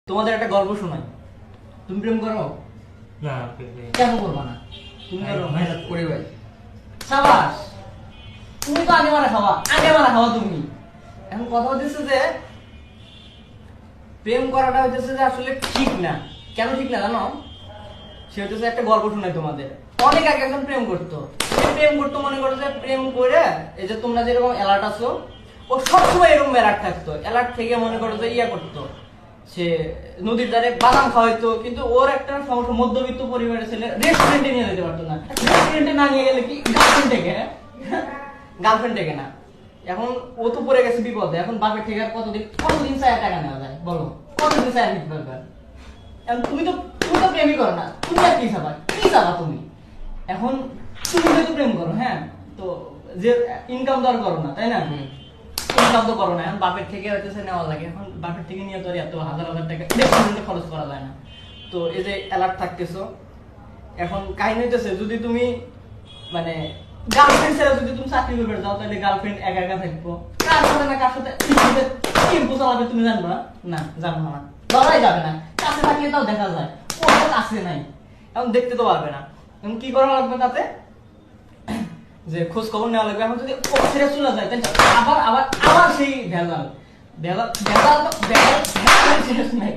তোমাদের একটা গল্প শোনাই। তুমি প্রেম করো? না কেন করবা না? তুমি করো করে ভাই। সাবাস, তুমি তো আগে মারা খাওয়া তুমি। এখন কথা হচ্ছে যে প্রেম করাটা হচ্ছে যে আসলে ঠিক না। কেন ঠিক না জানো? সে হচ্ছে একটা গল্প শোনাই তোমাদের। অনেক আগে একজন প্রেম করতো মনে করো যে প্রেম করে এই যে তোমরা যেরকম অ্যালার্ট আছো, ও সবসময় এরকম অ্যালার্ট থাকতো। অ্যালার্ট থেকে মনে করো যে ইয়া করতো, সে নদীর ধারে বাদাম খাওয়াইতো। কিন্তু ওর একটা সমস্যা, মধ্যবিত্ত পরিবারের ছেলে, রেস্টুরেন্টে নিয়ে যেতে পারতো না। রেস্টুরেন্টে না নিয়ে গেলে কি গার্লফ্রেন্ড থেকে না। এখন ও তো পড়ে গেছে বিপদে। এখন বাপের থেকে আর কতদিন চায় টাকা নেওয়া যায় বলো? কতদিন চায় নিতে পারবে? এখন তুমি তো প্রেমই করো না, তুমি আর কি চাবা তুমি? এখন তুমি যেহেতু প্রেম করো, হ্যাঁ, তো যে ইনকাম তো আর করো না, তাই না? ইনকাম তো করো না। এখন বাপের থেকে হইতেছে নেওয়া লাগে। এখন বাপের থেকে নিয়ে তো আর এত হাজার হাজার টাকা রেস্টুরেন্টে খরচ করা যায় না। তো এই যে অ্যালার্ট থাকতেছো, এখন কাহিনী হইতেছে যদি তুমি মানে গার্লফ্রেন্ড ছেড়ে যদি তুমি চাকরি করবে যাও, তাহলে গার্লফ্রেন্ড একা একা থাকবো। কার সাথে না কার সাথে টেম্পো চালাবে তুমি জানবা না? জানবো না, ধরাই যাবে না। কাছে থাকলে তাও দেখা যায়, ও তো কাছে নাই, এখন দেখতে তো পারবে না। এখন কি করা লাগবে তাতে? যে খোঁজ খবর নেওয়া লাগবে। এখন যদি ও ছেড়ে চলে যায়, তাহলে আবার আবার আবার সেই ভেজাল শেষ নাই।